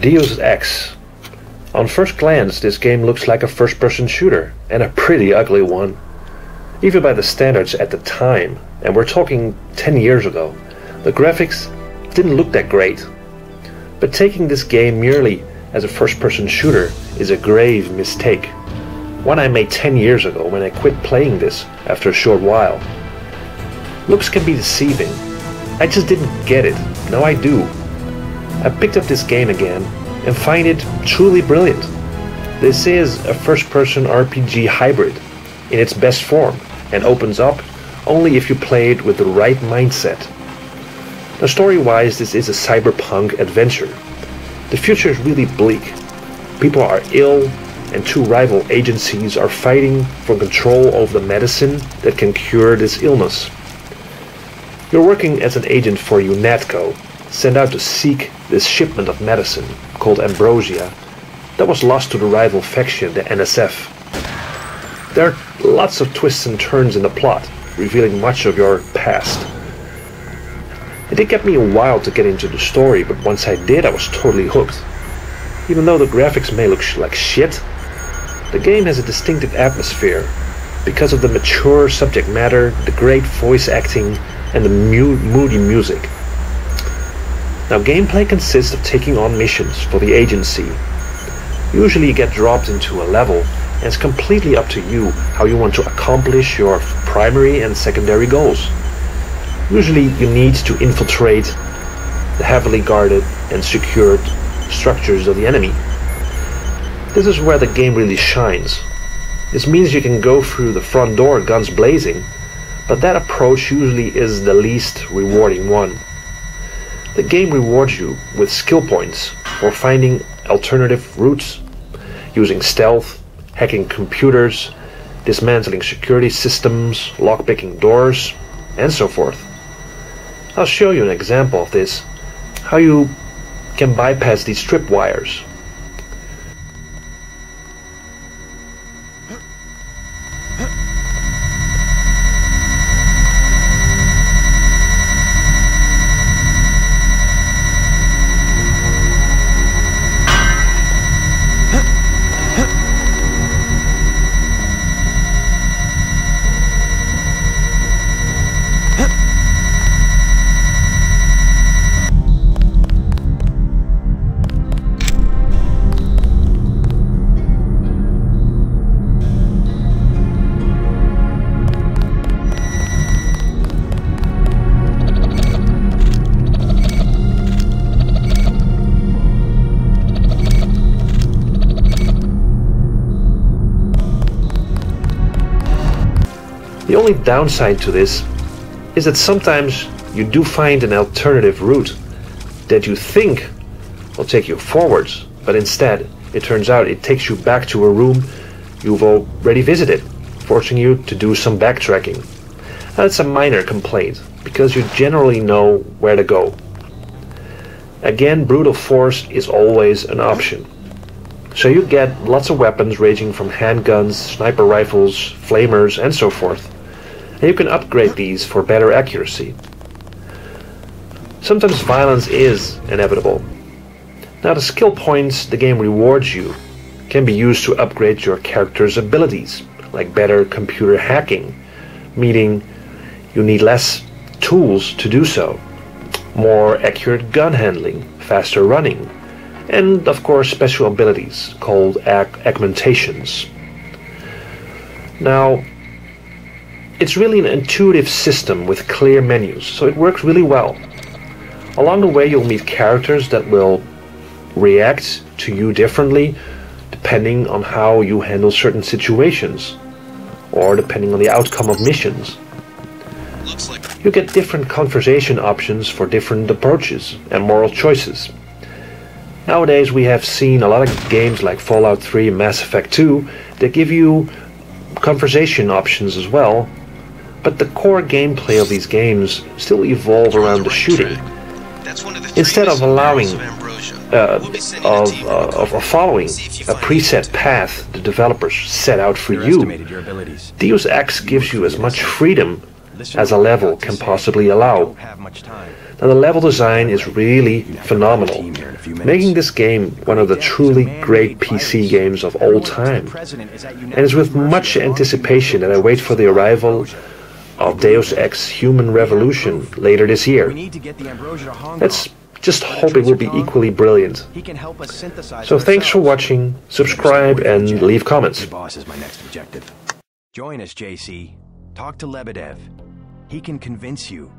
Deus Ex. On first glance, this game looks like a first-person shooter, and a pretty ugly one. Even by the standards at the time, and we're talking 10 years ago, the graphics didn't look that great. But taking this game merely as a first-person shooter is a grave mistake. One I made 10 years ago when I quit playing this after a short while. Looks can be deceiving. I just didn't get it. Now I do. I picked up this game again and find it truly brilliant. This is a first-person RPG hybrid in its best form and opens up only if you play it with the right mindset. Now, story-wise, this is a cyberpunk adventure. The future is really bleak. People are ill, and two rival agencies are fighting for control over the medicine that can cure this illness. You're working as an agent for UNATCO, sent out to seek this shipment of medicine, called Ambrosia, that was lost to the rival faction, the NSF. There are lots of twists and turns in the plot, revealing much of your past. It did get me a while to get into the story, but once I did, I was totally hooked. Even though the graphics may look like shit, the game has a distinctive atmosphere because of the mature subject matter, the great voice acting, and the moody music. Now, gameplay consists of taking on missions for the agency. Usually you get dropped into a level, and it's completely up to you how you want to accomplish your primary and secondary goals. Usually you need to infiltrate the heavily guarded and secured structures of the enemy. This is where the game really shines. This means you can go through the front door guns blazing, but that approach usually is the least rewarding one. The game rewards you with skill points for finding alternative routes, using stealth, hacking computers, dismantling security systems, lockpicking doors, and so forth. I'll show you an example of this, how you can bypass these tripwires. The only downside to this is that sometimes you do find an alternative route that you think will take you forwards, but instead it turns out it takes you back to a room you've already visited, forcing you to do some backtracking. Now, it's a minor complaint, because you generally know where to go. Again, brute force is always an option. So you get lots of weapons ranging from handguns, sniper rifles, flamers, and so forth. And you can upgrade these for better accuracy. Sometimes violence is inevitable. Now, the skill points the game rewards you can be used to upgrade your character's abilities, like better computer hacking, meaning you need less tools to do so, more accurate gun handling, faster running, and of course special abilities called augmentations. Now, it's really an intuitive system with clear menus, so it works really well. Along the way you'll meet characters that will react to you differently depending on how you handle certain situations, or depending on the outcome of missions. You get different conversation options for different approaches and moral choices. Nowadays we have seen a lot of games like Fallout 3 and Mass Effect 2 that give you conversation options as well, but the core gameplay of these games still evolve around the shooting. Instead of allowing following a preset path the developers set out for you, Deus Ex gives you as much freedom as a level can possibly allow. and the level design is really phenomenal, making this game one of the truly great PC games of all time. And it's with much anticipation that I wait for the arrival of Deus Ex Human Revolution later this year. Let's just hope it will be equally brilliant. So thanks for watching, subscribe and leave comments. Boss is my next objective. Join us, JC. Talk to Lebedev. He can convince you